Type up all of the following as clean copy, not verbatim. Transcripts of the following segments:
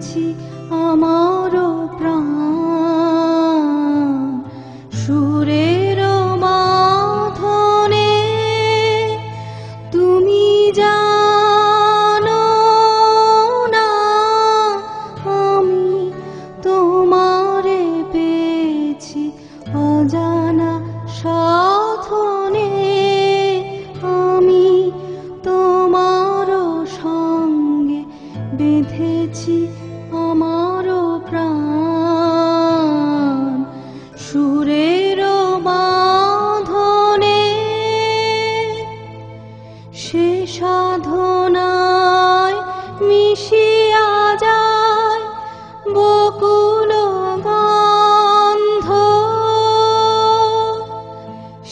বেঁধেছি আমারও প্রাণ সুরের বাঁধনে। তুমি জানো না আমি তোমারে পেয়েছি অজানা সাধনে। আমি তোমারও সঙ্গে বেঁধেছি আমারও প্রাণ সুরের বাঁধনে। সে সাধনায় মিশিয়া যায় বকুল গন্ধ।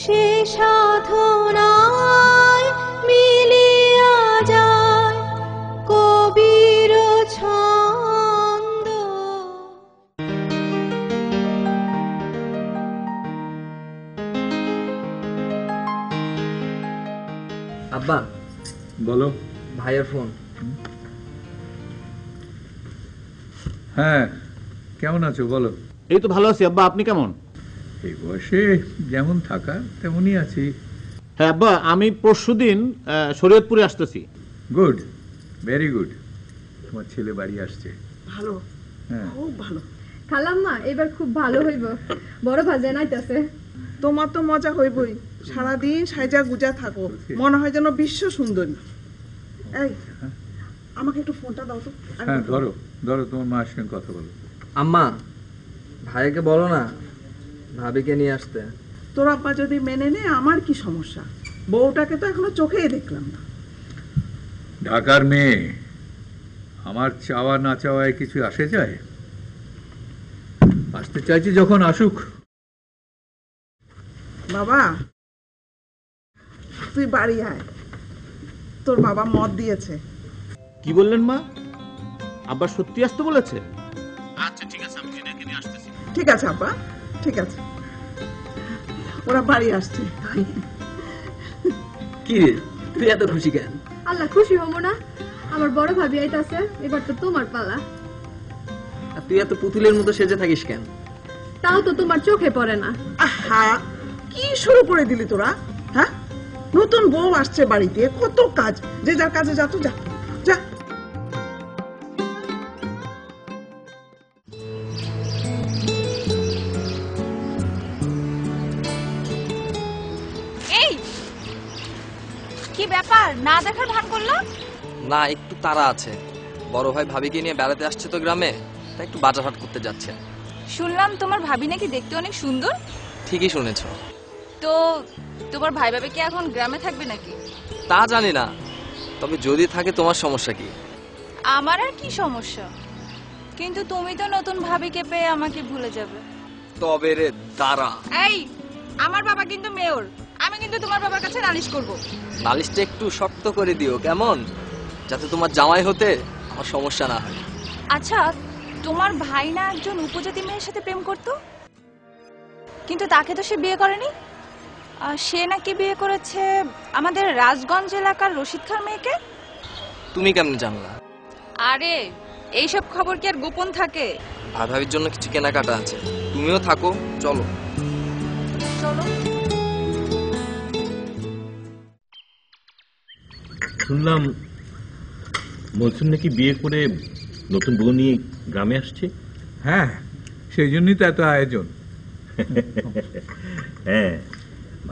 সে সাধনায় মিলিয়া যায় কবির ছন্দ। আব্বা বলো। ভাইয়ের ফোন। হ্যাঁ, কেমন আছো বলো? এই তো ভালো আছি আব্বা, আপনি কেমন? এই বয়সে যেমন থাকা তেমনই আছি। হ্যাঁ আব্বা, আমি পরশুদিন শরীয়তপুরে আসতেছি। Good, very good. তোমার ছেলে বাড়ি আসছে? ভালো, হ্যাঁ, খুব ভালো। খালাম্মা এবার খুব ভালো হইব, বড় ভাজা নাইতাছে। তোমার তো মজা হইবই, সারাদিন সাইজা গুজা থাকো, মনে হয় যেন বিশ্ব সুন্দরী। এই আমাকে একটু ফোনটা দাও তো। হ্যাঁ ধরো ধরো, তোমার মায়ের সঙ্গে কথা বলো। আম্মা ভাইকে বলো না ভাবিকে নিয়ে আসতে। তোর আব্বা যদি মেনে নেয় আমার কি সমস্যা? বউটাকে তো এখনো চোখেই দেখলাম না। ঢাকার মেয়ে, আমার চাওয়া না চাওয়ায় কিছু আসে যায়? আসতে চাইছি যখন আসুক। বাবা তুই বাড়ি আয়, তোর বাবা মত দিয়েছে। কি বললেন মা? আব্বা সত্যি আসতে বলেছে? আচ্ছা ঠিক আছে, আমি জিনাকে নিয়ে আসতেছি। ঠিক আছে আব্বা, ঠিক আছে। ওরা বাড়ি আসছে। কি রে তুই এত খুশি কেন? আল্লাহ খুশি হবো না? আমার বড় ভাবি আইতাছে, এবার তো তোমার পালা। আর তুই এত পুতুলের মতো সেজে থাকিস কেন? তাও তো তোমার চোখে পড়ে না। আহা, কি শুরু করে দিলি তোরা? হ্যাঁ, নতুন বউ আসছে বাড়িতে, কত কাজ, যে যার কাজে যা তো যা যা। এই কি ব্যাপার, না দেখার ভান করলো? না, একটু তাড়া আছে। বড় ভাই ভাবিকে নিয়ে বেড়াতে আসছে তো গ্রামে, তাই একটু বাজারহাট করতে যাচ্ছে। শুনলাম তোমার ভাবি নাকি দেখতে অনেক সুন্দর। ঠিকই শুনেছো। তো তোমার ভাই ভাবি কি এখন গ্রামে থাকবে নাকি? তা জানি না, তবে যদি থাকে তোমার সমস্যা কি? আমার আর কি সমস্যা, কিন্তু তুমি তো নতুন ভাবিকে পেয়ে আমাকে ভুলে যাবে। তবে রে দাঁড়া। এই আমার বাবা কিন্তু মেয়র, আমি কিন্তু তোমার বাবার কাছে নালিশ করব। নালিশটা একটু শক্ত করে দিও কেমন, যাতে তোমার জামাই হতে আমার সমস্যা না হয়। আচ্ছা, তোমার ভাই না একজন উপজাতি মেয়ের সাথে প্রেম করতো, কিন্তু তাকে তো সে বিয়ে করেনি। সে নাকি বিয়ে করেছে আমাদের রাজগঞ্জ এলাকার রশিদ খান মেয়েকে। তুমি কেমন জানলা? আরে এইসব খবর কি আর গোপন থাকে? ভাই ভাবির জন্য কিছু কেনাকাটা আছে, তুমিও থাকো, চলো। চলো। শুনলাম মনসুর নাকি বিয়ে করে নতুন বউ নিয়ে গ্রামে আসছে। হ্যাঁ, সেই জন্যই তো এত আয়োজন। হ্যাঁ,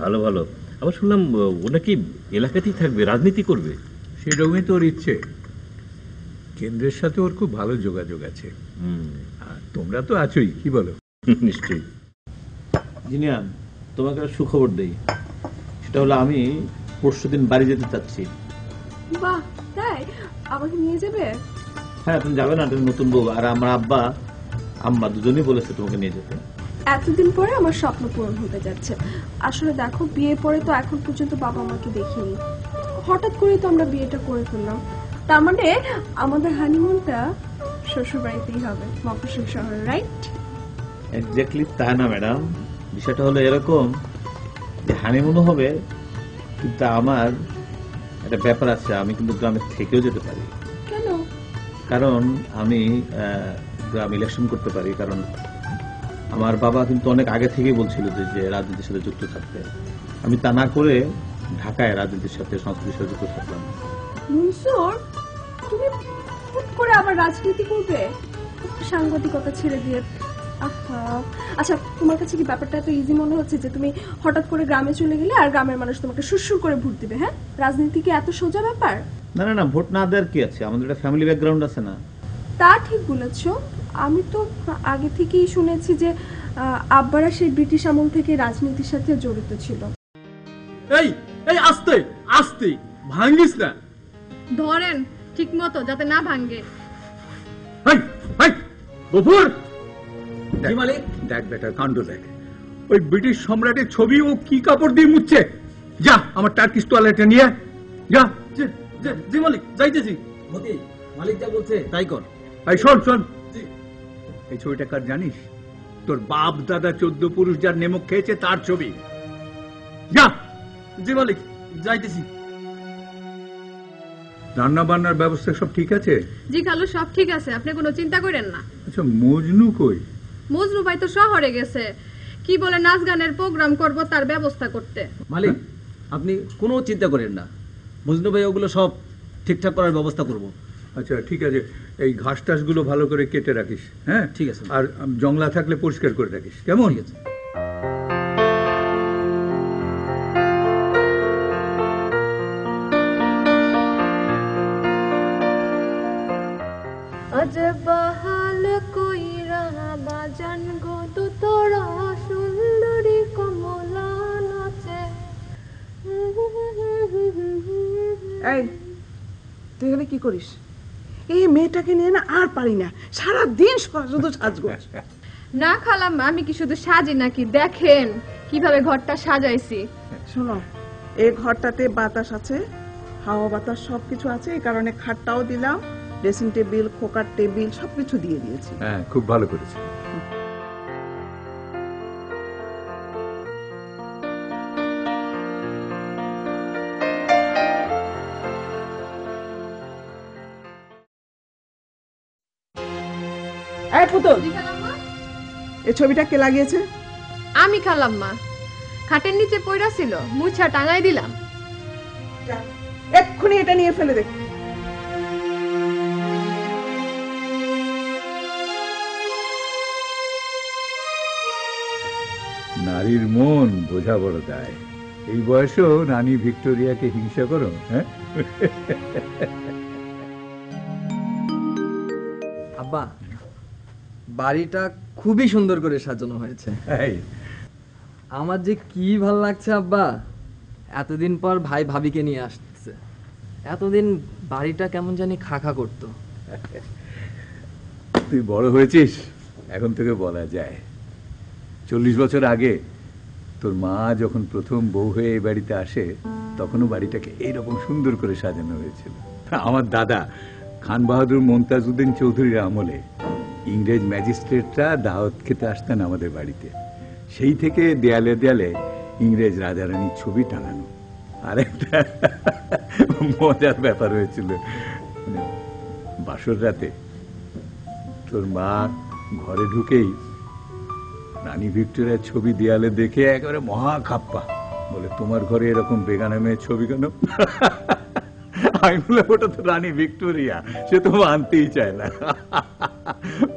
ভালো ভালো। আবার শুনলাম ও নাকি এলাকাতেই থাকবে, রাজনীতি করবে। সেরকমই তোর ইচ্ছে। কেন্দ্রের সাথে ওর খুব ভালো যোগাযোগ আছে। আর তোমরা তো আছোই, কি বলো? নিশ্চয়ই। জিনিয়ান, তোমাকে একটা সুখবর দেই। সেটা হলো আমি পরশুদিন বাড়ি যেতে চাচ্ছি। বাহ, তাই? আমাকে নিয়ে যাবে? হ্যাঁ, তুমি যাবে না? তুমি নতুন বউ, আর আমার আব্বা আম্মা দুজনেই বলেছে তোমাকে নিয়ে যেতে। এতদিন পরে আমার স্বপ্ন পূরণ হতে যাচ্ছে। আসলে দেখো, বিয়ে পরে তো এখন পর্যন্ত বাবা আমাকে দেখিনি, হঠাৎ করেই তো আমরা বিয়েটা করে ফেললাম। তার মানে আমাদের হানিমুনটা শ্বশুর বাড়িতেই হবে, মফস্বল শহরে, রাইট? এক্স্যাক্টলি তা না ম্যাডাম, বিষয়টা হলো এরকম যে হানিমুনও হবে, কিন্তু আমার একটা ব্যাপার আছে, আমি কিন্তু গ্রামে থেকেও যেতে পারি। কেন? কারণ আমি গ্রাম ইলেকশন করতে পারি, কারণ আমার বাবা কিন্তু অনেক আগে থেকেই বলছিল যে রাজনীতির সাথে যুক্ত থাকতে। আমি তা না করে ঢাকায় রাজনীতির সাথে সংস্কৃতির সাথে যুক্ত থাকলাম। মনসুর, তুমি হুট করে আবার রাজনীতি করবে? সাংবাদিকতা ছেড়ে দিয়ে। আহা, আচ্ছা তোমার কাছে কি ব্যাপারটা এত ইজি মনে হচ্ছে যে তুমি হঠাৎ করে গ্রামে চলে গেলে আর গ্রামের মানুষ তোমাকে সুরসুর করে ভোট দিবে? হ্যাঁ, রাজনীতি কি এত সোজা ব্যাপার? না না না, ভোট না দেওয়ার কি আছে, আমাদের একটা ফ্যামিলি ব্যাকগ্রাউন্ড আছে না। তা ঠিক বলেছো। আমি তো আগে থেকেই শুনেছি যে আব্বারা সেই ব্রিটিশ আমল থেকে রাজনীতির সাথে জড়িত ছিল। এই এই আস্তে আস্তে, ভাঙিস না। ধরেন ঠিক মতো যাতে না ভাঙ্গে। গফুর, জি মালিক। দেখ বেটা, কাণ্ড দেখ। ওই ব্রিটিশ সম্রাটের ছবি ও কি কাপড় দিয়ে মুছছে। যা আমার টার্কিশ টয়লেটে নিয়ে যা। জি মালিক, যাইতেছি। মতি, মালিক যা বলছে তাই কর। এই শোন শোন, এই ছবিটা কার জানিস? তোর বাপ দাদা 14 পুরুষ যার নেমক খেয়েছে তার ছবি। যা। জি মালিক, যাইতেছি। রান্না বান্নার ব্যবস্থা সব ঠিক আছে? জি খালু, সব ঠিক আছে, আপনি কোনো চিন্তা করেন না। আচ্ছা, মজনু কই? মজনু ভাই তো শহরে গেছে, কি বলে নাচ গানের প্রোগ্রাম করব তার ব্যবস্থা করতে। মালিক, আপনি কোনো চিন্তা করেন না, মজনু ভাই ওগুলো সব ঠিকঠাক করার ব্যবস্থা করব। আচ্ছা ঠিক আছে, এই ঘাস টাস গুলো ভালো করে কেটে রাখিস। হ্যাঁ ঠিক আছে। আর জংলা থাকলে পরিষ্কার করে রাখিস, কেমন? ঠিক আছে। আজ বাহাল কইরা বাজান গো তো তোরা সুন্দরী কমলা নাচে। এই তুই এখানে কি করিস? এই মেয়েটাকে নিয়ে না আর পারি না, সারাদিন শুধু সাজগোজ। না খালাম্মা, আমি কি শুধু সাজি নাকি? দেখেন কিভাবে ঘরটা সাজাইছি। শোনো, এই ঘরটাতে বাতাস আছে, হাওয়া বাতাস সবকিছু আছে, এই কারণে খাটটাও দিলাম, ড্রেসিং টেবিল, খোকার টেবিল সবকিছু দিয়ে দিয়েছি। হ্যাঁ, খুব ভালো করেছে। এই পুতুল, এই ছবিটা কে লাগিয়েছে? আমি খালাম্মা, খাটের নিচে পড়া ছিল, মুছা টাঙাই দিলাম। এক্ষুনি এটা নিয়ে ফেলে দেখ। নারীর মন বোঝা বড় দায়। এই বয়সেও রানী ভিক্টোরিয়াকে হিংসা করো? হ্যাঁ আব্বা, বাড়িটা খুবই সুন্দর করে সাজানো হয়েছে। আমার যে কি ভালো লাগছে আব্বা, এতদিন পর ভাই ভাবিকে নিয়ে আসছে। এতদিন বাড়িটা কেমন জানি খা খা করতো। তুই বড় হয়েছিস, এখন থেকে বলা যায়। 40 বছর আগে তোর মা যখন প্রথম বউ হয়ে এই বাড়িতে আসে, তখনও বাড়িটাকে এইরকম সুন্দর করে সাজানো হয়েছিল। আমার দাদা খান বাহাদুর মমতাজউদ্দিন চৌধুরীর আমলে ইংরেজ ম্যাজিস্ট্রেটরা দাওয়াত খেতে আসতেন আমাদের বাড়িতে। সেই থেকে দেয়ালে দেয়ালে ইংরেজ রাজা রানীর ছবি টাঙানো। আর একটা মজার ব্যাপার হয়েছিল, বাসর রাতে তোর মা ঘরে ঢুকেই রানী ভিক্টোরিয়ার ছবি দেয়ালে দেখে একেবারে মহা খাপ্পা, বলে তোমার ঘরে এরকম বেগানা মেয়ের ছবি কেন? আমি বলে ওটা তো রানী ভিক্টোরিয়া, সে তো মানতেই চায় না।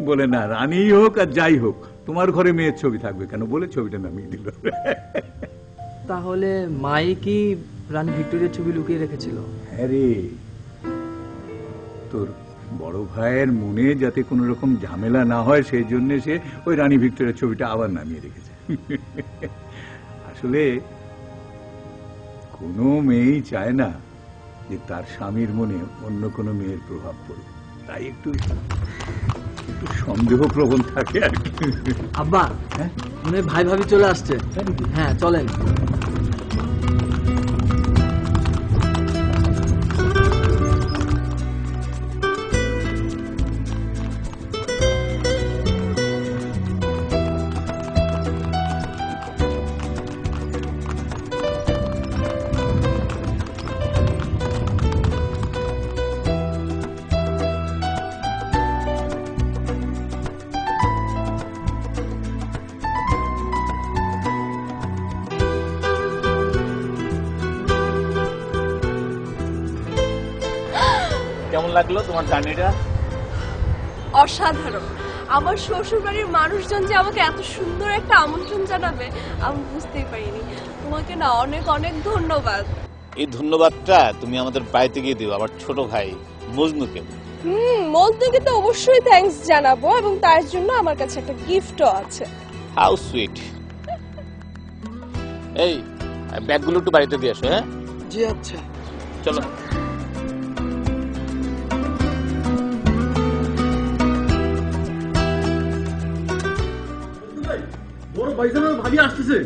বলে না, রানী হোক আর যাই হোক, তোমার ঘরে মেয়ের ছবি থাকবে কেন, বলে ছবিটা নামিয়ে দিল। তাহলে মাই কি রানী ভিক্টোরিয়ার ছবি লুকিয়ে রেখেছিল? হ্যাঁ রে, তোর বড় ভাইয়ের মনে যাতে কোনো রকম ঝামেলা না হয় সেই জন্য সে ওই রানী ভিক্টোরিয়ার ছবিটা আবার নামিয়ে রেখেছে। আসলে কোনো মেয়েই চায় না যে তার স্বামীর মনে অন্য কোনো মেয়ের প্রভাব পড়বে, তাই একটু সন্দেহ প্রবণ থাকে আর কি। আব্বা, মনে হয় ভাই ভাবি চলে আসছে। হ্যাঁ চলেন। লাগলো তোমার জার্নিটা? অসাধারণ। আমার শ্বশুর বাড়ির মানুষজন যে আমাকে এত সুন্দর একটা আমন্ত্রণ জানাবে আমি বুঝতেই পারিনি। তোমাকে না অনেক অনেক ধন্যবাদ। এই ধন্যবাদটা তুমি আমাদের বাড়িতে গিয়ে দিও আমার ছোট ভাই মজনুকে। মজনুকে তো অবশ্যই থ্যাঙ্কস জানাবো, এবং তার জন্য আমার কাছে একটা গিফটও আছে। How sweet. এই ব্যাগগুলো একটু বাড়িতে দিয়ে আসো। হ্যাঁ জি আচ্ছা, চলো। বড় ভাইজান ভাবি আসতেছে।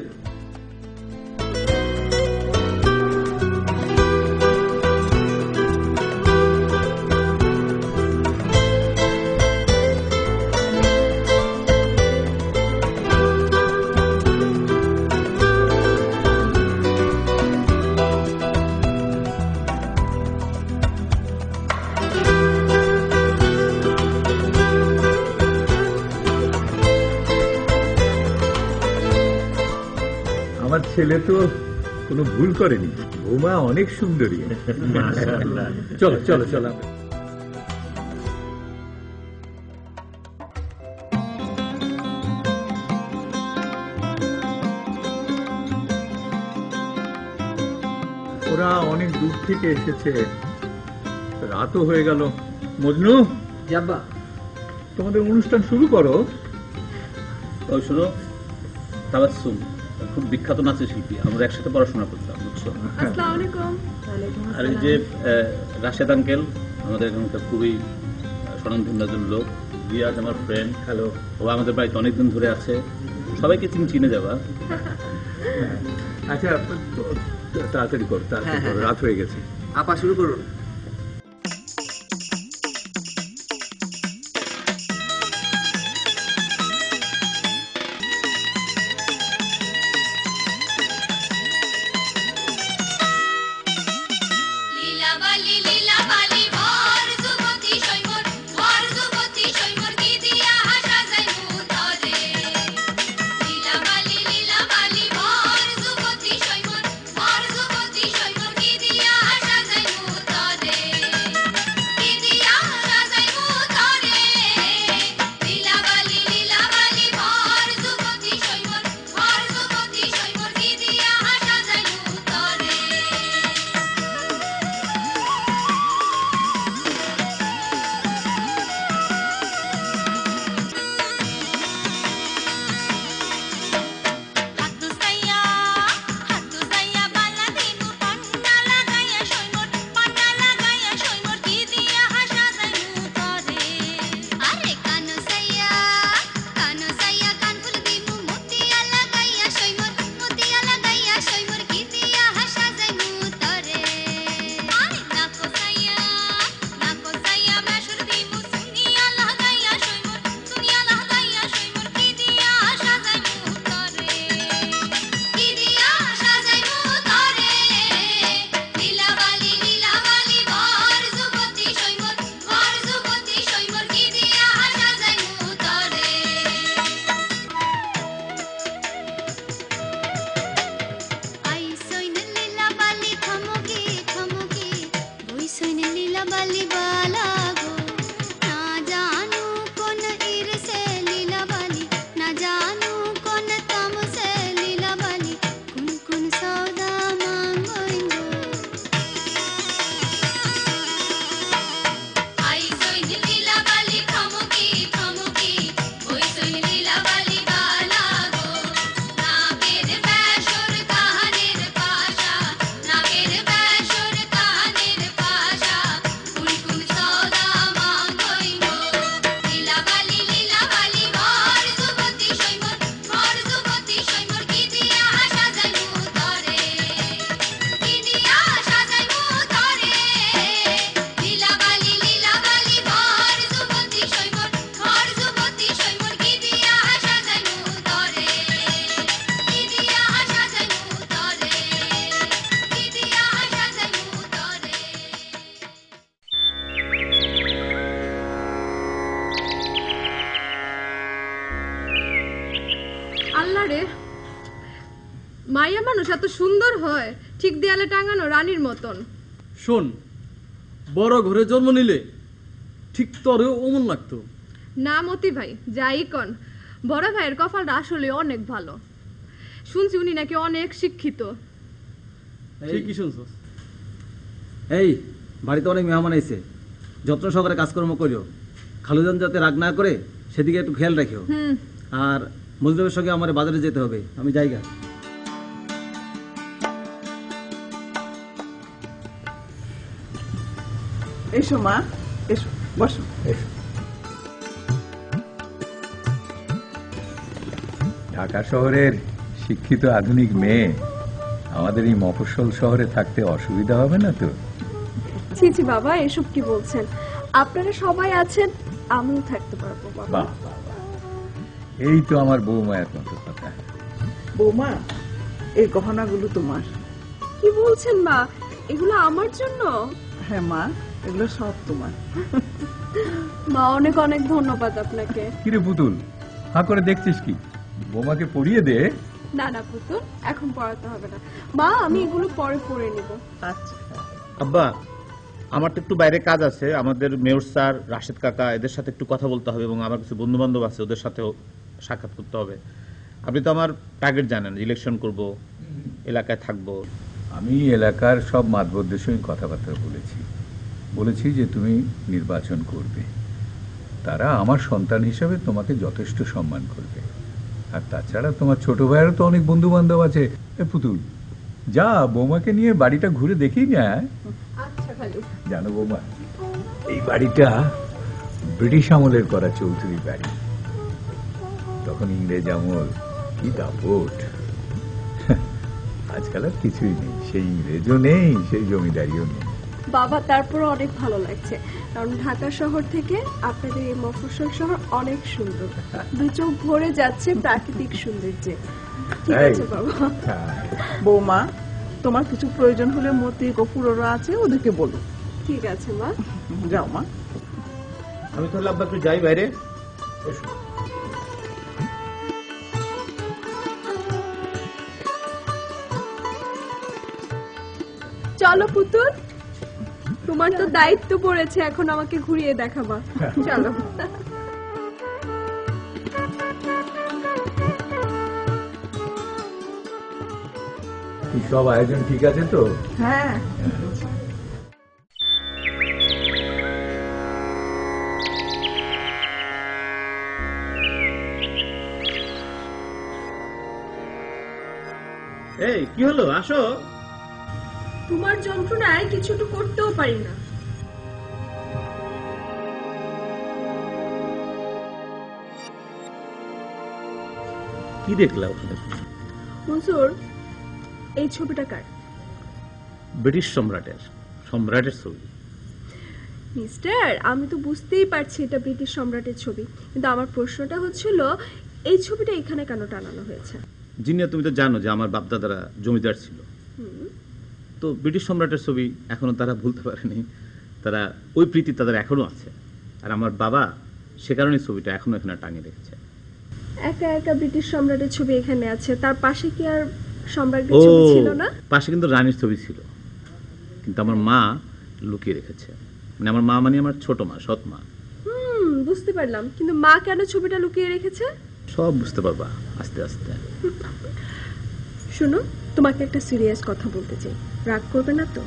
আমার ছেলে তো কোনো ভুল করেনি, বৌমা অনেক সুন্দরী। চলো চলো চলো। ওরা অনেক দূর থেকে এসেছে, রাতও হয়ে গেল। মজনু, জি আব্বা। তোমাদের অনুষ্ঠান শুরু করো। ওই শোনো, তাবাসসুম খুব বিখ্যাত নাচের শিল্পী, আমরা একসাথে পড়াশোনা করতাম, বুঝছো? আসসালামু আলাইকুম। আর এই যে রাশেদ আঙ্কেল, আমাদের এখানকার খুবই স্বনামধন্য একজন লোক। রিয়াজ আমার ফ্রেন্ড। হ্যালো। ও আমাদের বাড়িতে অনেকদিন ধরে আছে, সবাইকে তুমি চিনে যাবা। আচ্ছা তাড়াতাড়ি করো, তাড়াতাড়ি করো, রাত হয়ে গেছে। আপা শুরু করুন। আল্লাহ রে, মাইয়া মানুষ এত সুন্দর হয়, ঠিক দেয়ালে টাঙানো রানীর মতন। শোন, বড় ঘরে জন্ম নিলে ঠিক তরেও অমন লাগতো। না মতি ভাই, যাই কন, বড় ভাইয়ের কপালটা আসলে অনেক ভালো। শুনছি উনি নাকি অনেক শিক্ষিত। ঠিকই শুনছস। এই বাড়িতে অনেক মেহমান আইছে, যত্ন সহকারে কাজকর্ম করিও। খালুজান যাতে রাগ না করে সেদিকে একটু খেয়াল রাখিও। আর মজদুরের সঙ্গে আমার বাজারে যেতে হবে, আমি যাইগা। এসো মা, এসো, বসো। ঢাকা শহরের শিক্ষিত আধুনিক মেয়ে আমাদের এই মফস্বল শহরে থাকতে অসুবিধা হবে না তো? ছি ছি বাবা, এসব কি বলছেন? আপনারা সবাই আছেন, আমিও থাকতে পারবো বাবা। বাহ বাহ বাহ, এই তো আমার বৌমায়ের মতো কথা। বৌমা, এই গহনাগুলো তোমার। কি বলছেন মা? এগুলো আমার জন্য? হ্যাঁ মা, এগুলো সব তোমার। মা অনেক অনেক ধন্যবাদ আপনাকে। কিরে পুতুল, হা করে দেখছিস কি? বৌমাকে পরিয়ে দে। না না পুতুল, এখন পড়াতে হবে না মা, আমি এগুলো পরে পরে নিব। আচ্ছা আব্বা, আমার তো একটু বাইরে কাজ আছে, আমাদের মেয়র স্যার, রাশেদ কাকা, এদের সাথে একটু কথা বলতে হবে এবং আমার কিছু বন্ধু বান্ধব আছে, ওদের সাথেও সাক্ষাৎ করতে হবে। আপনি তো আমার টার্গেট জানেন, ইলেকশন করব, এলাকায় থাকব। আমি এলাকার সব মাতবরদের সঙ্গে কথাবার্তা বলেছি যে তুমি নির্বাচন করবে। তারা আমার সন্তান হিসাবে তোমাকে যথেষ্ট সম্মান করবে। আর তাছাড়া তোমার ছোট ভাইয়েরও তো অনেক বন্ধু বান্ধব আছে। এ পুতুল, যা বৌমাকে নিয়ে বাড়িটা ঘুরে দেখি না। আচ্ছা খালু। জানো বৌমা, এই বাড়িটা ব্রিটিশ আমলের করা চৌধুরী বাড়ি। তখন ইংরেজ আমল, কি দাপট। আজকাল আর কিছুই নেই, সেই ইংরেজও নেই, সেই জমিদারিও নেই। বাবা তারপরে অনেক ভালো লাগছে, কারণ ঢাকা শহর থেকে আপনাদের এই মফস্বল শহর অনেক সুন্দর, দু চোখ ভরে যাচ্ছে প্রাকৃতিক সৌন্দর্যে। ঠিক আছে বাবা। বৌমা, তোমার কিছু প্রয়োজন হলে মতি গফুররা আছে, ওদেরকে বলো। ঠিক আছে মা। যাও মা। আমি তাহলে আব্বা একটু যাই বাইরে। চলো পুতুল, তোমার তো দায়িত্ব পড়েছে, এখন আমাকে ঘুরিয়ে দেখাবা। চলো। সব আয়োজন ঠিক আছে তো? হ্যাঁ। এই কি হলো, আসো। তোমার যন্ত্রণায় কিছু তো করতেও পারি না। কি দেখলা ওখানে? মনসুর, এই ছবিটা কার? ব্রিটিশ সম্রাটের ছবি। মিস্টার, আমি তো বুঝতেই পারছি এটা ব্রিটিশ সম্রাটের ছবি, কিন্তু আমার প্রশ্নটা হচ্ছিল এই ছবিটা এখানে কেন টানানো হয়েছে? জিনিয়া, তুমি তো জানো যে আমার বাপদাদারা জমিদার ছিল, তো ব্রিটিশ সম্রাটের ছবি এখনো তারা ভুলতে পারেনি, তারা ওই প্রীতি তাদের এখনো আছে। আর আমার বাবা সে কারণে ছবিটা এখনো এখানে টাঙিয়ে রেখেছে। একা একা ব্রিটিশ সম্রাটের ছবি এখানে আছে, তার পাশে কি আর সম্রাটের ছবি ছিল না? পাশে কিন্তু রানীর ছবি ছিল, কিন্তু আমার মা লুকিয়ে রেখেছে। মানে আমার মা মানে আমার ছোট মা, সৎ মা। বুঝতে পারলাম, কিন্তু মা কেন ছবিটা লুকিয়ে রেখেছে? সব বুঝতে পারবা আস্তে আস্তে। শোনো, তোমাকে একটা সিরিয়াস কথা বলতে চাই, রাগ করবে না তো?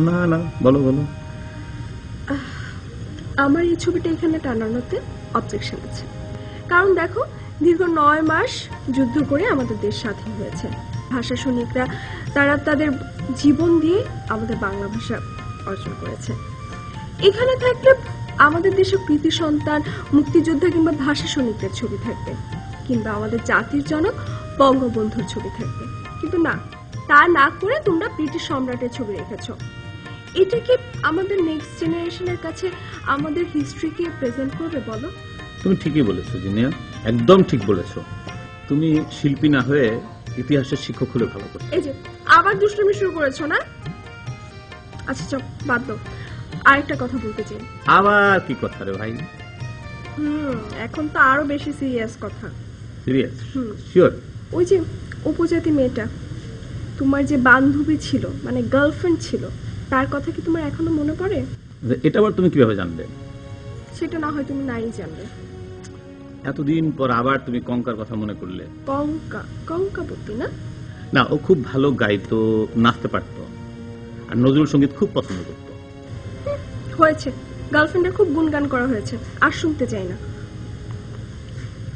না না, বলো বলো। আমার এই ছবিটা এখানে টানানোতে অবজেকশন আছে, কারণ দেখো, দীর্ঘ 9 মাস যুদ্ধ করে আমাদের দেশ স্বাধীন হয়েছে। ভাষা সৈনিকরা তারা তাদের জীবন দিয়ে আমাদের বাংলা ভাষা অর্জন করেছে। এখানে থাকলে আমাদের দেশে কৃতি সন্তান, মুক্তিযোদ্ধা কিংবা ভাষা সৈনিকদের ছবি থাকবে, কিংবা আমাদের জাতির জনক বঙ্গবন্ধুর ছবি থাকবে। কিন্তু না, তা না করে তোমরা ব্রিটিশ সম্রাটের ছবি রেখেছো। এটা কি আমাদের নেক্সট জেনারেশনের কাছে আমাদের হিস্ট্রিকে প্রেজেন্ট করবে বলো? তুমি ঠিকই বলেছো জিনিয়া, একদম ঠিক বলেছো। তুমি শিল্পী না হয়ে ইতিহাসের শিক্ষক হলে ভালো করতে। এই যে আবার দুষ্টুমি শুরু করেছো না? আচ্ছা চল বাদ দাও, আরেকটা কথা বলতে চাই। আবার কি কথা রে ভাই? এখন তো আরো বেশি সিরিয়াস কথা। সিরিয়াস? শিওর? ওই যে উপজাতি মেয়েটা, তোমার যে বান্ধবী ছিল, মানে গার্লফ্রেন্ড ছিল, তার কথা কি তোমার এখনো মনে পড়ে? এটা আবার তুমি কিভাবে জানলে? সেটা না হয় তুমি নাই জানবে। এতদিন পর আবার তুমি কঙ্কার কথা মনে করলে। কঙ্কাবতী না? না, ও খুব ভালো গাইতো, নাচতে পারতো, আর নজরুল সঙ্গীত খুব পছন্দ করতো। হয়েছে, গার্লফ্রেন্ডের খুব গুণগান করা হয়েছে, আর শুনতে চাই না।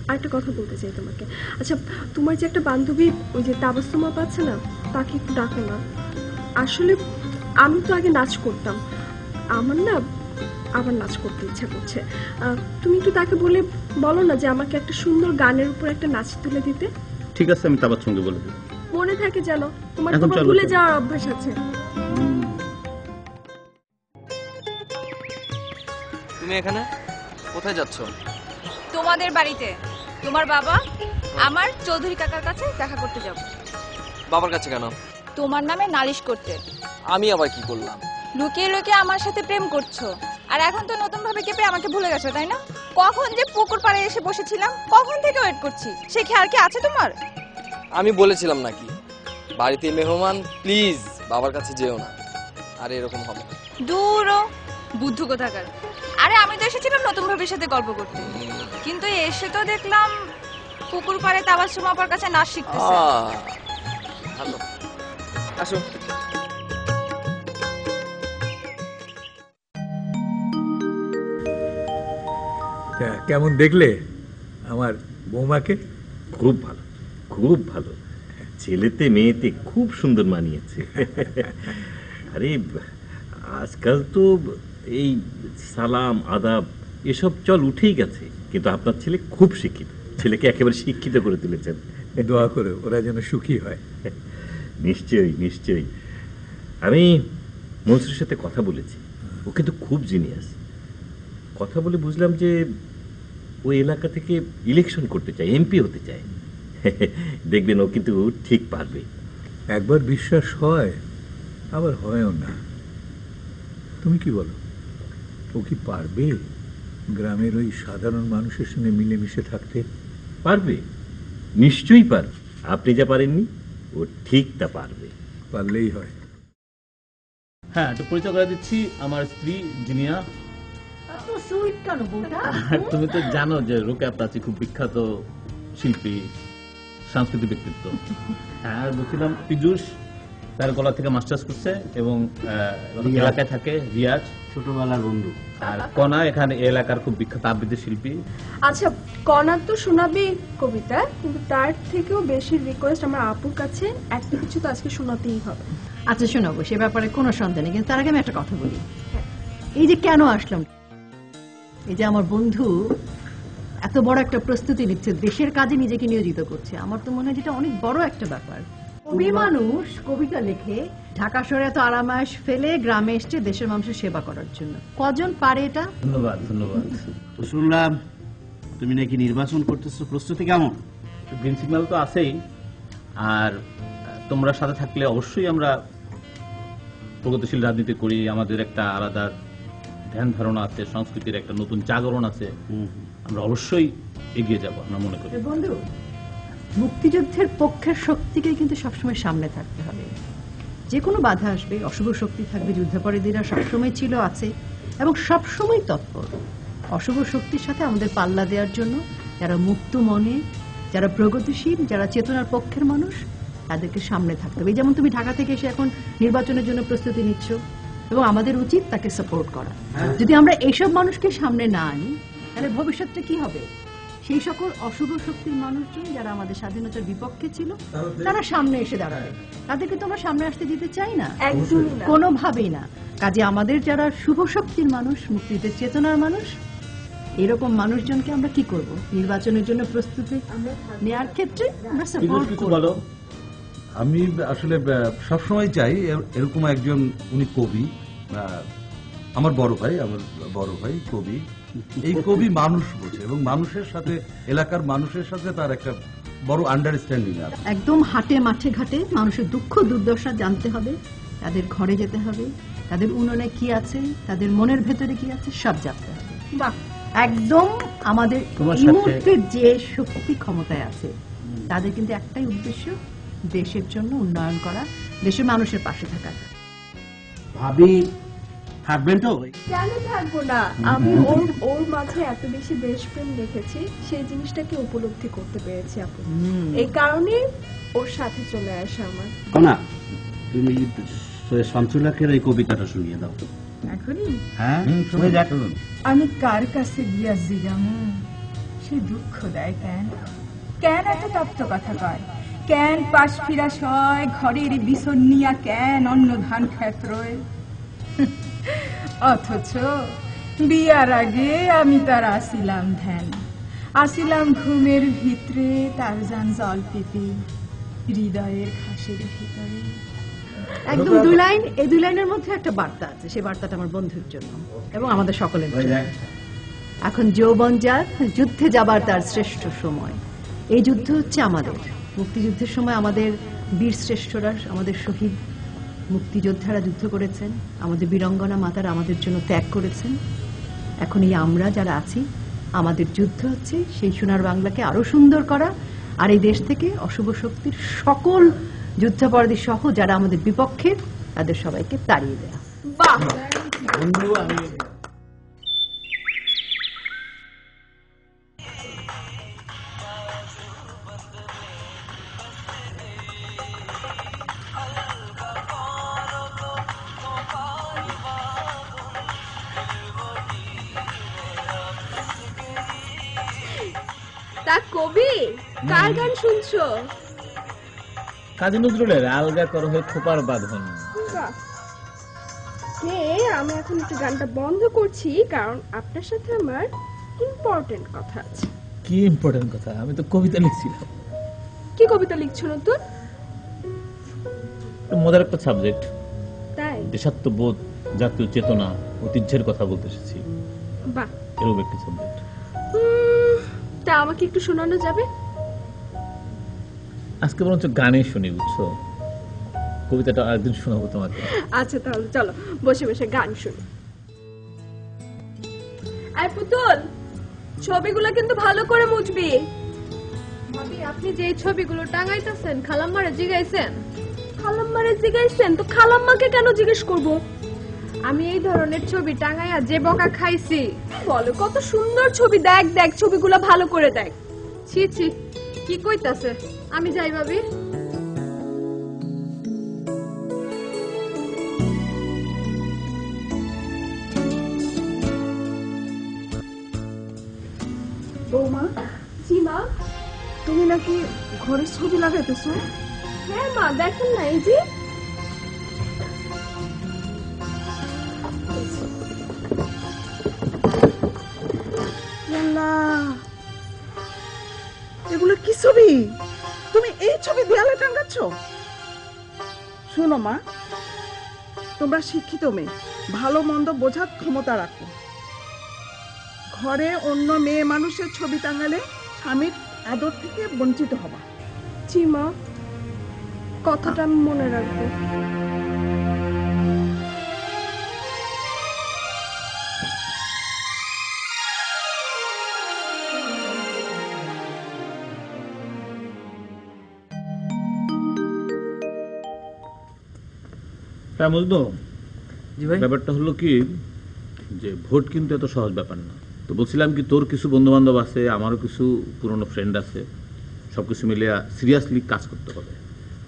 আরেকটা কথা বলতে চাই তোমাকে। আচ্ছা, তোমার যে একটা বান্ধবী ওই যে তাবাসসুমা পাচ্ছে না, তাকে একটু ডাকো না। আসলে আমি তো আগে নাচ করতাম, আমার না আবার নাচ করতে ইচ্ছা করছে। তুমি একটু তাকে বলো না যে আমাকে একটা সুন্দর গানের উপর একটা নাচ তুলে দিতে। ঠিক আছে, আমি তাবার সঙ্গে বলে দিই। মনে থাকে যেন, তোমার ভুলে যাওয়ার অভ্যাস আছে। তুমি এখানে কোথায় যাচ্ছ? তোমাদের বাড়িতে। তোমার বাবা আমার চৌধুরী কাকার কাছে দেখা করতে যাব। বাবার কাছে কেন? তোমার নামে নালিশ করতে। আমি আবার কি করলাম? লুকিয়ে লুকিয়ে আমার সাথে প্রেম করছো, আর এখন তো নতুন ভাবে কেঁপে আমাকে ভুলে গেছো, তাই না? কখন যে পুকুর পাড়ে এসে বসেছিলাম, কখন থেকে ওয়েট করছি, সে খেয়াল কি আছে তোমার? আমি বলেছিলাম নাকি বাড়িতে মেহমান, প্লিজ বাবার কাছে যেও না। আর এরকম হবে না। দূরও বুদ্ধ কোথাকার। আরে আমি তো এসেছিলাম নতুন ভাবির সাথে গল্প করতে, কিন্তু এসে তো দেখলাম পুকুর পাড়ে তাবাসসুমা আপার কাছে নাচ শিখতেছে। ভালো, আসো। কেমন দেখলে আমার বৌমাকে? খুব ভালো, খুব ভালো। ছেলেতে মেয়েতে খুব সুন্দর মানিয়েছে। আরে আজকাল তো এই সালাম আদাব এসব চল উঠেই গেছে, কিন্তু আপনার ছেলে খুব শিক্ষিত। ছেলেকে একেবারে শিক্ষিত করে তুলেছেন। দোয়া করে ওরা যেন সুখী হয়। নিশ্চয়ই নিশ্চয়ই। আমি মনসুরের সাথে কথা বলেছি, ও কিন্তু খুব জিনিয়াস। কথা বলে বুঝলাম যে ওই এলাকা থেকে ইলেকশন করতে চায়, এমপি হতে চায়। দেখবেন ও কিন্তু ঠিক পারবে। একবার বিশ্বাস হয়, আবার হয়ও না। তুমি কি বলো, ও কি পারবে গ্রামের ওই সাধারণ মানুষের সঙ্গে মিলেমিশে থাকতে? পারবে, নিশ্চয়ই পারবে। আপনি যা পারেননি ও ঠিক তা পারবে। পারলেই হয়। হ্যাঁ, একটু পরিচয় করে দিচ্ছি, আমার স্ত্রী জিনিয়া। তুমি তো জানো যে রোকেয়া প্রাচী খুব বিখ্যাত শিল্পী, সাংস্কৃতিক ব্যক্তিত্ব। হ্যাঁ, বলছিলাম পীযূষ তার গলা থেকে মাস্টার্স করছে এবং এলাকায় থাকে। রিয়াজ ছোটবেলার বন্ধু। আর কণা এখানে এলাকার খুব বিখ্যাত আবৃত্তি শিল্পী। আচ্ছা, কণা তো শোনাবে কবিতা, কিন্তু তার থেকেও বেশি রিকোয়েস্ট আমার আপুর কাছে একটা কিছু তো আজকে শোনাতেই হবে। আচ্ছা শোনাবো, সে ব্যাপারে কোনো সন্দেহ নেই, কিন্তু তার আগে আমি একটা কথা বলি। এই যে কেন আসলাম, এই যে আমার বন্ধু এত বড় একটা প্রস্তুতি নিচ্ছে, দেশের কাজে নিজেকে নিয়োজিত করছে, আমার তো মনে হয় যেটা অনেক বড় একটা ব্যাপার। কবি মানুষ কবিতা লেখে, ঢাকা শহরে এত আরামায়েশ ফেলে গ্রামে এসছে দেশের মানুষের সেবা করার জন্য। কজন পারে এটা? ধন্যবাদ ধন্যবাদ। তো শুনলাম তুমি নাকি নির্বাচন করতেছো, প্রস্তুতি কেমন? গ্রিন সিগন্যাল তো আছেই, আর তোমরা সাথে থাকলে অবশ্যই আমরা প্রগতিশীল রাজনীতি করি। আমাদের একটা আলাদা ধ্যান ধারণা আছে, সংস্কৃতির একটা নতুন জাগরণ আছে, আমরা অবশ্যই এগিয়ে যাব আমরা মনে করি। বন্ধু, মুক্তিযুদ্ধের পক্ষের শক্তিকে কিন্তু সবসময় সামনে থাকতে হবে। যে কোনো বাধা আসবে, অশুভ শক্তি থাকবে, যুদ্ধাপরাধীরা সবসময় ছিল, আছে এবং সবসময় তৎপর। অশুভ শক্তির সাথে আমাদের পাল্লা দেওয়ার জন্য যারা মুক্ত মনে, যারা প্রগতিশীল, যারা চেতনার পক্ষের মানুষ, তাদেরকে সামনে থাকতে হবে। যেমন তুমি ঢাকা থেকে এসে এখন নির্বাচনের জন্য প্রস্তুতি নিচ্ছ, এবং আমাদের উচিত তাকে সাপোর্ট করা। যদি আমরা এইসব মানুষকে সামনে না আনি, তাহলে ভবিষ্যৎটা কি হবে? সেই সকল অশুভ শক্তির মানুষজন যারা আমাদের স্বাধীনতার বিপক্ষে ছিল, তারা সামনে এসে দাঁড়াবে। তাদেরকে তো আমরা সামনে আসতে দিতে চাই না, কোনোভাবেই না। কাজে আমাদের যারা শুভ শক্তির মানুষ, মুক্তিযুদ্ধের চেতনার মানুষ, এরকম মানুষজনকে আমরা কি করব? নির্বাচনের জন্য প্রস্তুতি নেওয়ার ক্ষেত্রে আমরা সাপোর্ট করব। আমি আসলে সবসময় চাই এরকম একজন, উনি কবি, আমার বড় ভাই কবি। এই কবি মানুষ বোঝে এবং মানুষের সাথে, এলাকার মানুষের সাথে তার একটা বড় আন্ডারস্ট্যান্ডিং আছে। একদম হাটে মাঠে ঘাটে মানুষের দুঃখ দুর্দশা জানতে হবে, তাদের ঘরে যেতে হবে, তাদের উনুনে কি আছে, তাদের মনের ভেতরে কি আছে, সব জানতে হবে। বাহ, একদম আমাদের এই মুহূর্তে যে শক্তি ক্ষমতায় আছে, তাদের কিন্তু একটাই উদ্দেশ্য, দেশের জন্য উন্নয়ন করা, দেশের মানুষের পাশে থাকা। ভাবি থাকবেন তো? কেন থাকবো না, আমি ওর মাঝে এত বেশি দেশপ্রেম দেখেছি, সেই জিনিসটাকে উপলব্ধি করতে পেরেছি আপু। এই কারণে ওর সাথে চলে আসে আমার। কনা, তুমি শামসুল্লাহকে এই কবিতাটা শুনিয়ে দাও তো। এখনই? হ্যাঁ, শুনে যাক। আমি কার কাছে গিয়া জিগামু, সে দুঃখ দেয় কেন? কেন এত তপ্ত কথা কয়? কেন পাশ ফিরা সয় ঘরের বিছন নিয়া কেন অন্য ধান খেত রয়? অথচ বিয়ার আগে আমি তার আসিলাম ধ্যান, আসিলাম ঘুমের ভিতরে তার যান জল পেতে হৃদয়ের খাসের ভিতরে। একদম দুই লাইন, এই দুই লাইনের মধ্যে একটা বার্তা আছে, সেই বার্তাটা আমার বন্ধুর জন্য এবং আমাদের সকলের জন্য। এখন যৌবন যার, যুদ্ধে যাবার তার শ্রেষ্ঠ সময়। এই যুদ্ধ হচ্ছে আমাদের মুক্তিযুদ্ধের সময় আমাদের বীর শ্রেষ্ঠরা, আমাদের শহীদ মুক্তিযোদ্ধারা যুদ্ধ করেছেন, আমাদের বীরাঙ্গনা মাতারা আমাদের জন্য ত্যাগ করেছেন। এখন এই আমরা যারা আছি, আমাদের যুদ্ধ হচ্ছে সেই সোনার বাংলাকে আরো সুন্দর করা, আর এই দেশ থেকে অশুভ শক্তির সকল যুদ্ধাপরাধী সহ যারা আমাদের বিপক্ষে তাদের সবাইকে তাড়িয়ে দেয়া। বাহ বন্ধু, আমি তা কবি কার গান শুনছো? কাজী নজরুলের আলগা করো হয়ে খোপার বাঁধন। আমি এখন একটু গানটা বন্ধ করছি, কারণ আপনার সাথে আমার ইম্পর্টেন্ট কথা আছে। কি ইম্পর্টেন্ট কথা? আমি তো কবিতা লিখছিলাম। কি কবিতা লিখছো নতুন? মজার একটা সাবজেক্ট, তাই? দেশাত্মবোধ, জাতীয় চেতনা, ঐতিহ্যের কথা বলতে এসেছি। বাহ, এরকম একটি সাবজেক্ট। তা আমাকে একটু শোনানো যাবে? আজকে বরঞ্চ গানে শুনি, বুঝছো? কবিতাটা আরেকদিন শোনাবো তোমাকে। আচ্ছা, তাহলে চলো বসে বসে গান শুনি। আই পুতুল, ছবিগুলো কিন্তু ভালো করে মুছবি। ভাবি, আপনি যে ছবিগুলো টাঙাইতেছেন খালাম্মারে জিগাইছেন? খালাম্মারে জিগাইছেন তো খালাম্মাকে কেন জিজ্ঞেস করব? আমি এই ধরনের ছবি টাঙাইয়া যে বকা খাইছি। বলো, কত সুন্দর ছবি, দেখ দেখ ছবিগুলো ভালো করে দেখ। ছি ছি, কি কইতাছে? আমি যাই ভাবি। বৌমা, জি মা। তুমি নাকি ঘরের ছবি লাগাইতেছো? হ্যাঁ মা, দেখেন না, এই যে এগুলো কি ছবি? তুমি এই ছবি দেয়ালে টাঙ্গাচ্ছ? শোনো মা, তোমরা শিক্ষিত মেয়ে, ভালো মন্দ বোঝার ক্ষমতা রাখো। ঘরে অন্য মেয়ে মানুষের ছবি টাঙ্গালে স্বামীর আদর থেকে বঞ্চিত হবা। জি মা, কথাটা আমি মনে রাখবো। ব্যাপারটা হলো কি, যে ভোট কিন্তু এত সহজ ব্যাপার না। তো বলছিলাম কি, তোর কিছু বন্ধু বান্ধব আছে, আমারও কিছু পুরনো ফ্রেন্ড আছে, সবকিছু মিলে সিরিয়াসলি কাজ করতে হবে।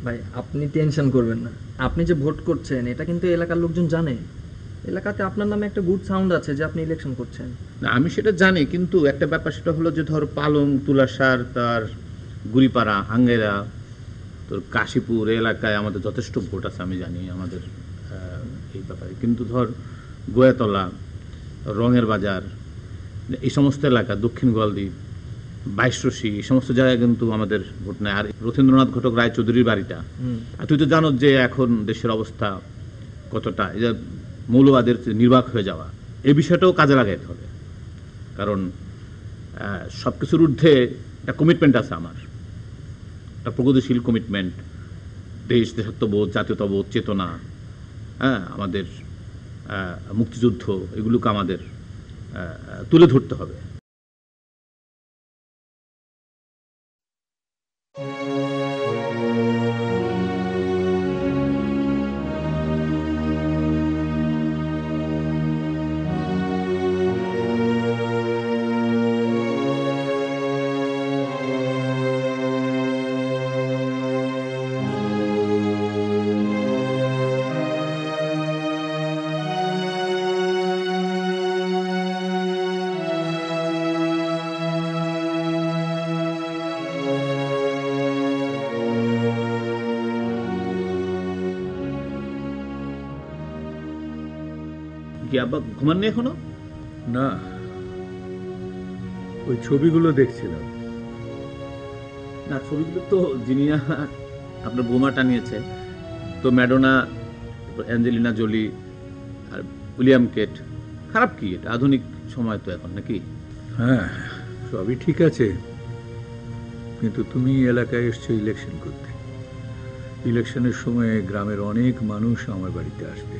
ভাই, আপনি টেনশন করবেন না। আপনি যে ভোট করছেন এটা কিন্তু এলাকার লোকজন জানে। এলাকাতে আপনার নামে একটা গুড সাউন্ড আছে যে আপনি ইলেকশন করছেন। না, আমি সেটা জানি, কিন্তু একটা ব্যাপার সেটা হলো যে ধর পালং, তুলাসার, তার গুড়িপাড়া, আঙ্গেরা, তোর কাশীপুর এলাকায় আমাদের যথেষ্ট ভোট আছে, আমি জানি আমাদের এই ব্যাপারে। কিন্তু ধর গোয়াতলা, রঙের বাজার, এই সমস্ত এলাকা, দক্ষিণ গোয়ালদ্বীপ, বাইশরশি, এই সমস্ত জায়গায় কিন্তু আমাদের ভোট নেই। আর রথীন্দ্রনাথ ঘটক রায় চৌধুরীর বাড়িটা, আর তুই তো জানো যে এখন দেশের অবস্থা কতটা, এই যে মৌলবাদের নির্বাক হয়ে যাওয়া, এই বিষয়টাও কাজে লাগাইতে হবে। কারণ সব কিছুর ঊর্ধ্বে একটা কমিটমেন্ট আছে আমার, একটা প্রগতিশীল কমিটমেন্ট, দেশ, দেশাত্মবোধ, জাতীয়তাবোধ, চেতনা, হ্যাঁ, আমাদের মুক্তিযুদ্ধ, এগুলোকে আমাদের তুলে ধরতে হবে। কি আব্বা ঘুমাননি এখনো? না, ওই ছবিগুলো দেখছিলাম। না, ছবিগুলো তো জিনিয়া আপনার বোমা টানিয়েছে, তো ম্যাডোনা, অ্যাঞ্জেলিনা জোলি আর উইলিয়াম কেট। খারাপ কি এটা? আধুনিক সময় তো এখন, নাকি? হ্যাঁ, সবই ঠিক আছে, কিন্তু তুমি এলাকায় এসছো ইলেকশন করতে। ইলেকশনের সময় গ্রামের অনেক মানুষ আমার বাড়িতে আসবে,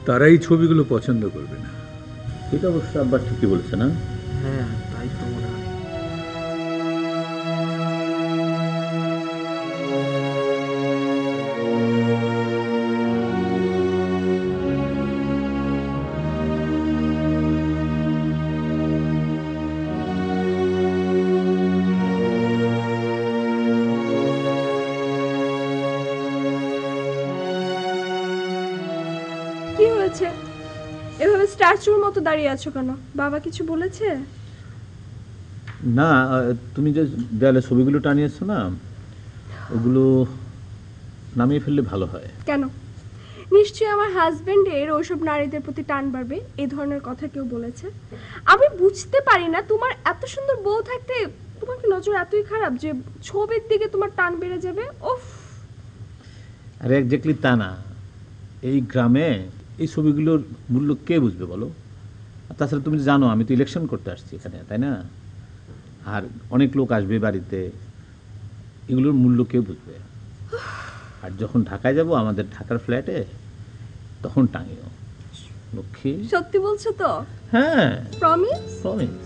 তারাই ছবিগুলো পছন্দ করবে না। এটা অবশ্য আব্বা ঠিকই বলেছে না? হ্যাঁ, তাই তো মনে হয়। কি হয়েছে? এভাবে স্ট্যাচুর মতো দাঁড়িয়ে আছো কেন? বাবা কিছু বলেছে? না, তুমি যে দেয়ালে ছবিগুলো টানিয়েছো না, ওগুলো নামিয়ে ফেললে ভালো হয়। কেন? নিশ্চয়ই আমার হাজবেন্ডের ওইসব নারীদের প্রতি টান বাড়বে, এই ধরনের কথা কেউ বলেছে? আমি বুঝতে পারি না, তোমার এত সুন্দর বউ থাকতে তোমার কি নজর এতই খারাপ যে ছবির দিকে তোমার টান বেড়ে যাবে? ওফ! আরে এক্স্যাক্টলি তা না। এই গ্রামে এই ছবিগুলোর মূল্য কে বুঝবে বলো? আর তাছাড়া তুমি জানো আমি তো ইলেকশন করতে আসছি এখানে, তাই না? আর অনেক লোক আসবে বাড়িতে, এগুলোর মূল্য কে বুঝবে? আর যখন ঢাকায় যাব, আমাদের ঢাকার ফ্ল্যাটে, তখন টাঙিও। লক্ষ্মী, সত্যি বলছো তো? হ্যাঁ, প্রমিস? প্রমিস।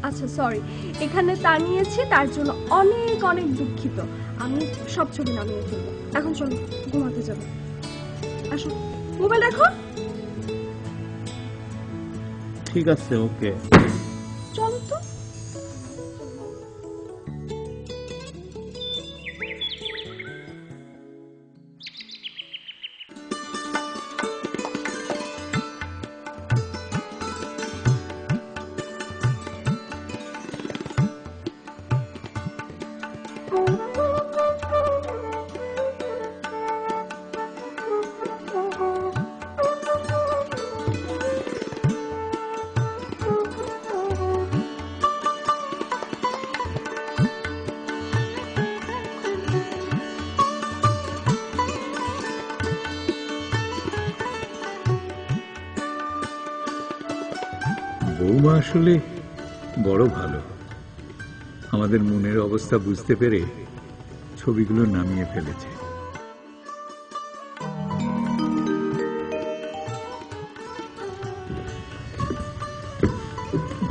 আচ্ছা, সরি, এখানে টানিয়েছি তার জন্য অনেক অনেক দুঃখিত। আমি সব ছবি নামিয়ে ফেলবো। এখন চলো, ঘুমাতে যাবো। আসো, মোবাইল রাখো। ঠিক আছে, ওকে। চলো তো। বৌমা আসলে বড় ভালো, আমাদের মনের অবস্থা বুঝতে পেরে ছবিগুলো নামিয়ে ফেলেছে।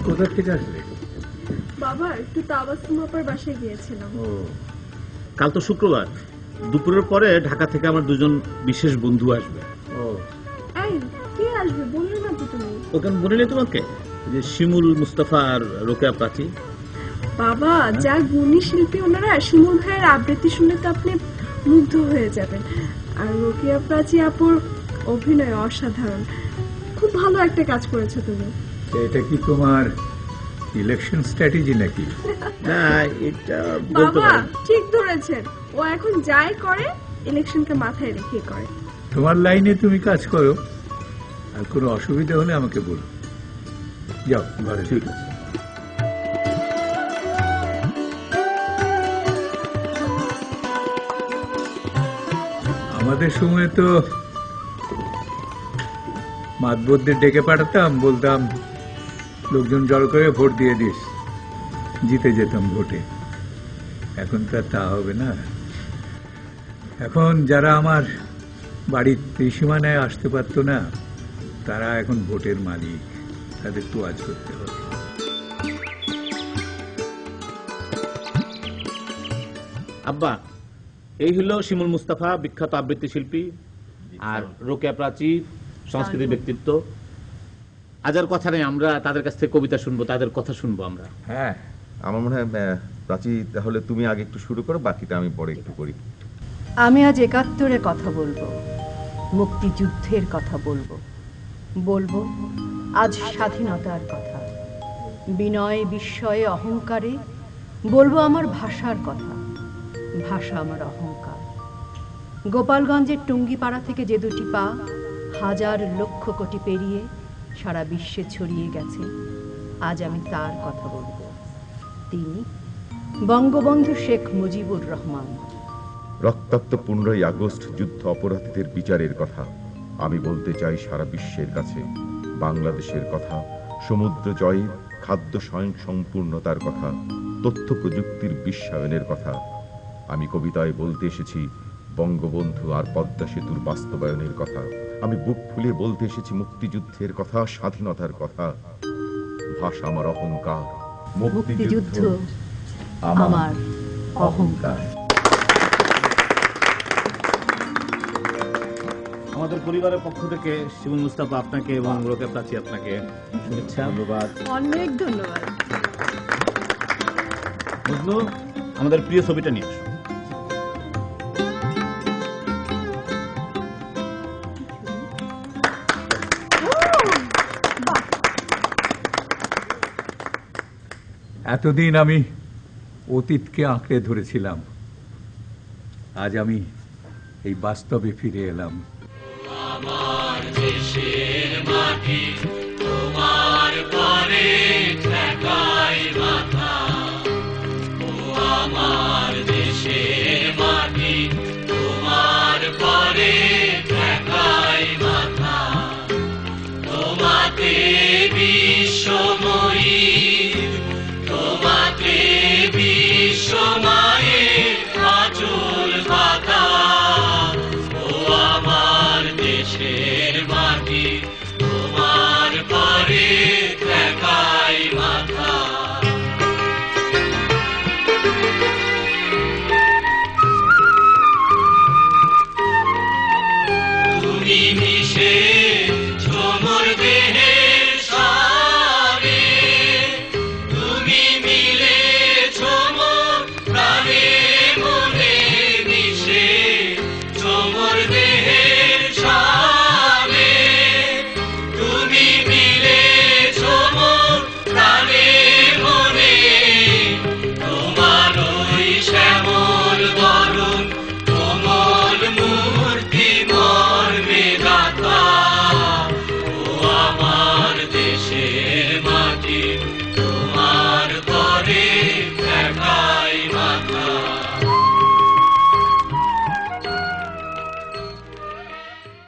কোথা থেকে আসলে? বাবা, একটু তাবাসসুম আপার বাসায় গিয়েছিলাম। ও, কাল তো শুক্রবার, দুপুরের পরে ঢাকা থেকে আমার দুজন বিশেষ বন্ধু আসবে। ও, এই, কে আসবে বললে না তো তুমি? ওখানে বলিনি তোমাকে যে শিমুল, মুস্তাফা আর রোকেয়া প্রাচী। বাবা, যা গুণী শিল্পী ওনারা, শিমুল ভাইয়ের আবৃত্তি শুনলে তো আপনি মুগ্ধ হয়ে যাবেন। আর রোকেয়া প্রাচী আপুর অভিনয় অসাধারণ। খুব ভালো একটা কাজ করেছো তুমি। এটা কি তোমার ইলেকশন স্ট্র্যাটেজি নাকি? না, এটা বলতে বাবা পারি। ঠিক ধরেছেন, ও এখন যাই করে ইলেকশনকে মাথায় রেখে করে। তোমার লাইনে তুমি কাজ করো, আর কোনো অসুবিধা হলে আমাকে বলো। যাও ঘরে। ঠিক আছে। আমাদের সময় তো মাতবরদের ডেকে পাঠাতাম, বলতাম লোকজন জড়ো করে ভোট দিয়ে দিস, জিতে যেতাম ভোটে। এখন তো আর তা হবে না। এখন যারা আমার বাড়ির ত্রিসীমানায় আসতে পারতো না, তারা এখন ভোটের মালিক, তাদের তোয়াজ করতে হবে। আব্বা, এই হলো শিমুল মুস্তাফা, বিখ্যাত আবৃত্তি শিল্পী, আর রোকেয়া প্রাচী, সংস্কৃতির ব্যক্তিত্ব। আজ আর কথা নেই, আমরা তাদের কাছ থেকে কবিতা শুনবো, তাদের কথা শুনবো আমরা। হ্যাঁ, আমার মনে হয় প্রাচী, তাহলে তুমি আগে একটু শুরু করো, বাকিটা আমি পরে একটু করি। আমি আজ ৭১-এর কথা বলবো, মুক্তিযুদ্ধের কথা বলবো, বলবো আজ স্বাধীনতার কথা, বিনয় বিস্ময়ে অহংকারে বলবো আমার ভাষার কথা। ভাষা আমার অহংকার। গোপালগঞ্জের টুঙ্গিপাড়া থেকে যে দুটি পা হাজার লক্ষ কোটি পেরিয়ে সারা বিশ্বে ছড়িয়ে গেছে। আজ আমি তার কথা বলবো। তিনি বঙ্গবন্ধু শেখ মুজিবুর রহমান। রক্তাক্ত 15ই আগস্ট যুদ্ধ অপরাধীদের বিচারের কথা আমি বলতে চাই সারা বিশ্বের কাছে। বাংলাদেশের কথা, সমুদ্র জয়ের, খাদ্য স্বয়ংসম্পূর্ণতার কথা, তথ্য প্রযুক্তির বিশ্বায়নের কথা। আমি কবিতায় বলতে এসেছি বঙ্গবন্ধু আর পদ্মা সেতুর বাস্তবায়নের কথা। আমি বুক ফুলিয়ে বলতে এসেছি মুক্তিযুদ্ধের কথা, স্বাধীনতার কথা। ভাষা আমার অহংকার, মুক্তিযুদ্ধ আমার অহংকার। আমাদের পরিবারের পক্ষ থেকে শিমুল মুস্তাফা আপনাকে এবং রোকেয়া প্রাচী আপনাকে শুভেচ্ছা, ধন্যবাদ। অনেক ধন্যবাদ। বুঝলো, আমাদের প্রিয় ছবিটা নিয়ে আসো। এতদিন আমি অতীতকে আঁকড়ে ধরেছিলাম, আজ আমি এই বাস্তবে ফিরে এলাম। আমার দেশের মাটি তোমার পরে ঠেকাই মাথা, ও আমার দেশের মাটি তোমার পরে ঠেকাই মাথা। তোমাতে বিশ্বময়ী, তোমাতে বিশ্বমায়ের আঁচল পাতা, ও আমার দেশের মাটি তোমার পরে